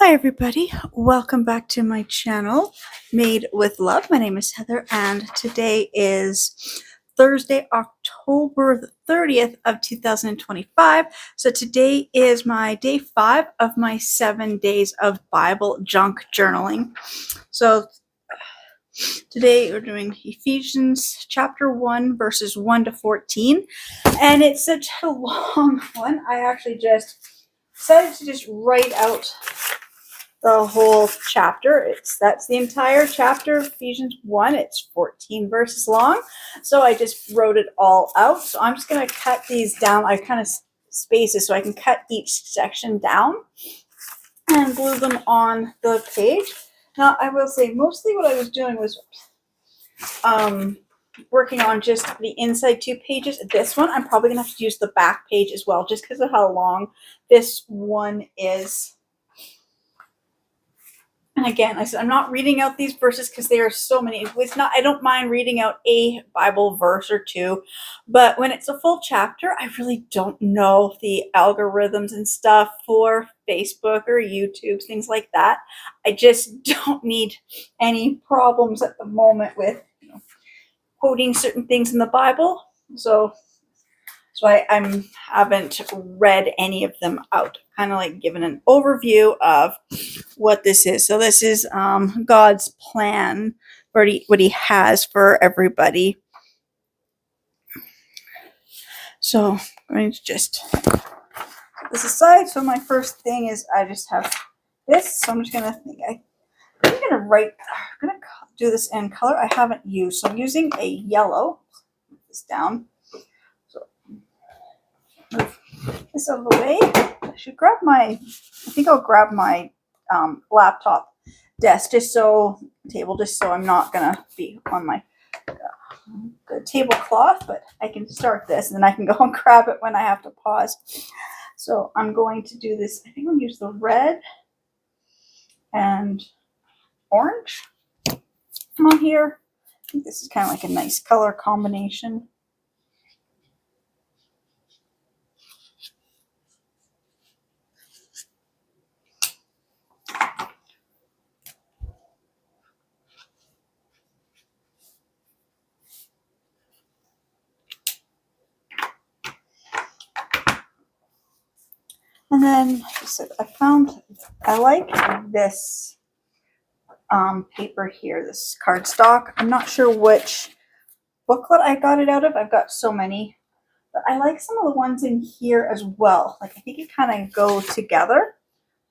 Hi everybody, welcome back to my channel, Made with Love. My name is Heather and today is Thursday, October the 30th of 2025. So today is my day 5 of my 7 days of Bible junk journaling. So today we're doing Ephesians chapter 1 verses 1 to 14, and it's such a long one. I actually just decided to just write out the whole chapter. That's the entire chapter of Ephesians 1. It's 14 verses long. So I just wrote it all out. So I'm just going to cut these down. I kind of space it so I can cut each section down and glue them on the page. Now, I will say mostly what I was doing was working on just the inside 2 pages. This one, I'm probably going to have to use the back page as well, just because of how long this one is. And again, I said I'm not reading out these verses because there are so many. It's not. I don't mind reading out a Bible verse or 2, but when it's a full chapter, I really don't know the algorithms and stuff for Facebook or YouTube, things like that. I just don't need any problems at the moment with quoting certain things in the Bible. So I haven't read any of them out. Kind of like given an overview of what this is. So this is God's plan, what he has for everybody. So I'm going to just put this aside. So my first thing is I just have this. So I'm just going to do this in color I haven't used. So I'm using a yellow. Put this down. So move this out of the way. I think I'll grab my laptop desk just so I'm not gonna be on my the tablecloth, but I can start this and then I can go and grab it when I have to pause. So I'm going to do this. I think I'm gonna use the red and orange on here. I think this is kind of like a nice color combination. And then I like this paper here, this cardstock. I'm not sure which booklet I got it out of. I've got so many, but I like some of the ones in here as well. Like I think it kind of go together.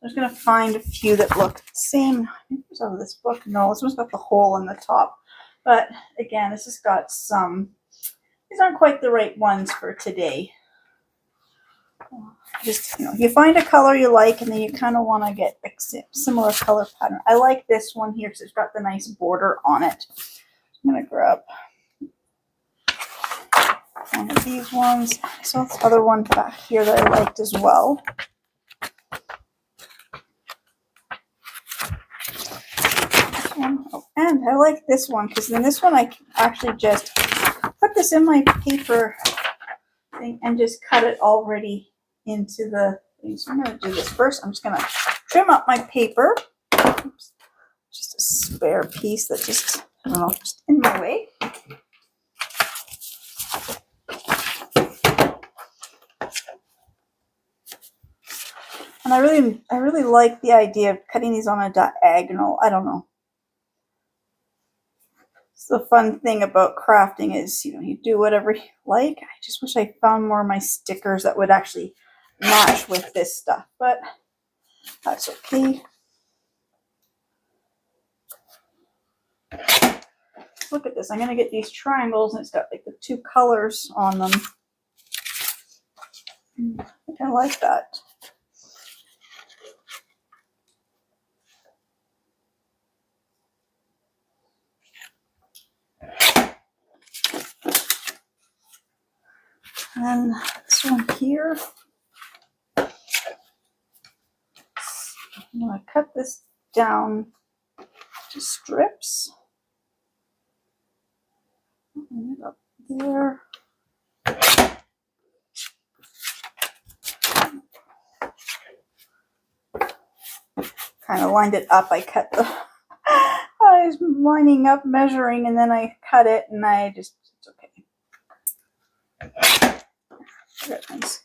I'm just gonna find a few that look the same. I think it was out of this book. No, this one's got the hole in the top. But again, this has got some. These aren't quite the right ones for today. Just you find a color you like, and then you kind of want to get a similar color pattern. I like this one here because it's got the nice border on it. I'm gonna grab one of these ones. I saw this other one back here that I liked as well. This one. Oh, and I like this one because then this one I can actually just put this in my paper thing and just cut it already into the thing. So I'm going to do this first. I'm just going to trim up my paper. Oops. Just a spare piece that just, I don't know, just in my way. And I really like the idea of cutting these on a diagonal. I don't know. It's the fun thing about crafting is, you do whatever you like. I just wish I found more of my stickers that would actually match with this stuff, but that's okay. Look at this. I'm going to get these triangles, and it's got like the 2 colors on them. I think I like that. And then this one here. I'm going to cut this down to strips. Up there. kind of lined it up. I cut the, I was lining up, measuring, and then I cut it, and I just, it's okay. Nice.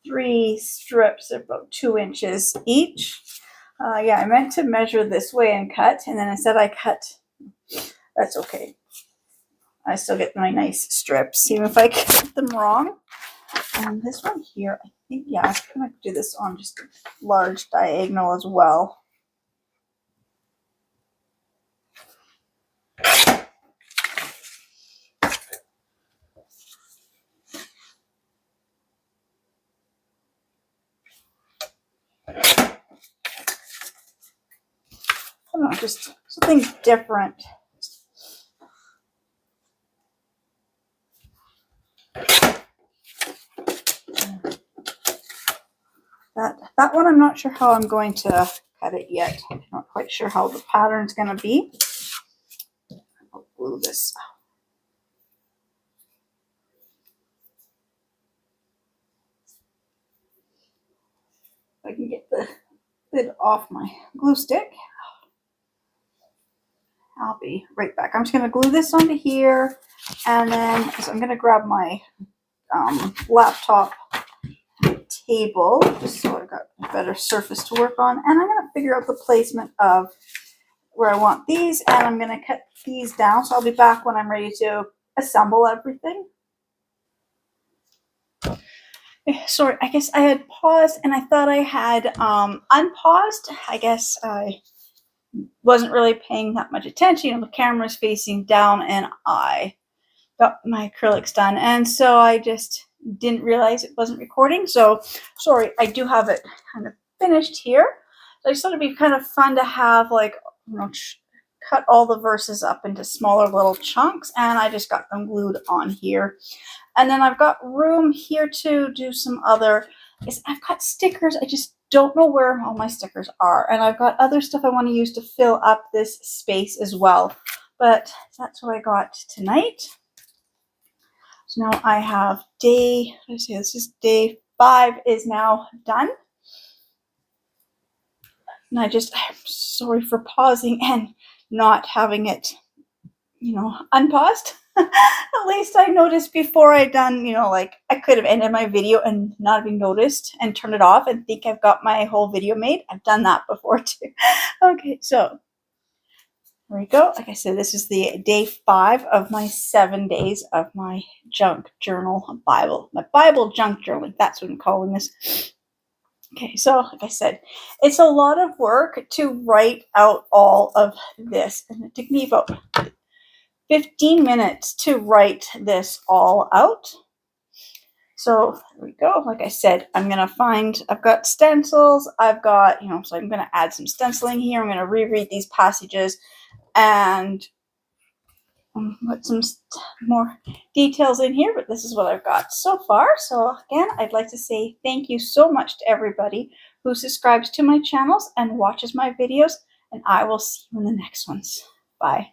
3 strips of about 2 inches each. Yeah, I meant to measure this way and cut, and then instead I cut. That's okay. I still get my nice strips, even if I cut them wrong. And this one here, I think, yeah, I'm going to do this on just a large diagonal as well. I don't know, just something different. That one, I'm not sure how I'm going to cut it yet. I'm not quite sure how the pattern's going to be. I'll glue this. If I can get the lid off my glue stick. I'll be right back. I'm just going to glue this onto here, and then so I'm going to grab my laptop table just so I got a better surface to work on, and I'm going to figure out the placement of where I want these, and I'm going to cut these down. So I'll be back when I'm ready to assemble everything. Sorry, I guess I had paused and I thought I had unpaused. I guess I wasn't really paying that much attention. You know, the camera's facing down and I got my acrylics done. And so I just didn't realize it wasn't recording. So sorry, I do have it kind of finished here. So I just thought it'd be kind of fun to have, like, you know, cut all the verses up into smaller little chunks, and I just got them glued on here. And then I've got room here to do some other, I've got stickers. I just don't know where all my stickers are. And I've got other stuff I want to use to fill up this space as well. But that's what I got tonight. So now I have day 5 is now done. And I'm sorry for pausing and not having it, you know, unpaused. At least I noticed before I done, you know, like I could have ended my video and not having noticed and turn it off and think I've got my whole video made. I've done that before too. Okay, so there we go. Like I said, this is the day 5 of my 7 days of my junk journal Bible. My Bible junk journaling. That's what I'm calling this. Okay, so like I said, it's a lot of work to write out all of this. And it took me about 15 minutes to write this all out. So there we go. Like I said, I've got stencils. I've got, you know, so I'm going to add some stenciling here. I'm going to reread these passages and put some more details in here, but this is what I've got so far. So again, I'd like to say thank you so much to everybody who subscribes to my channels and watches my videos, and I will see you in the next ones. Bye.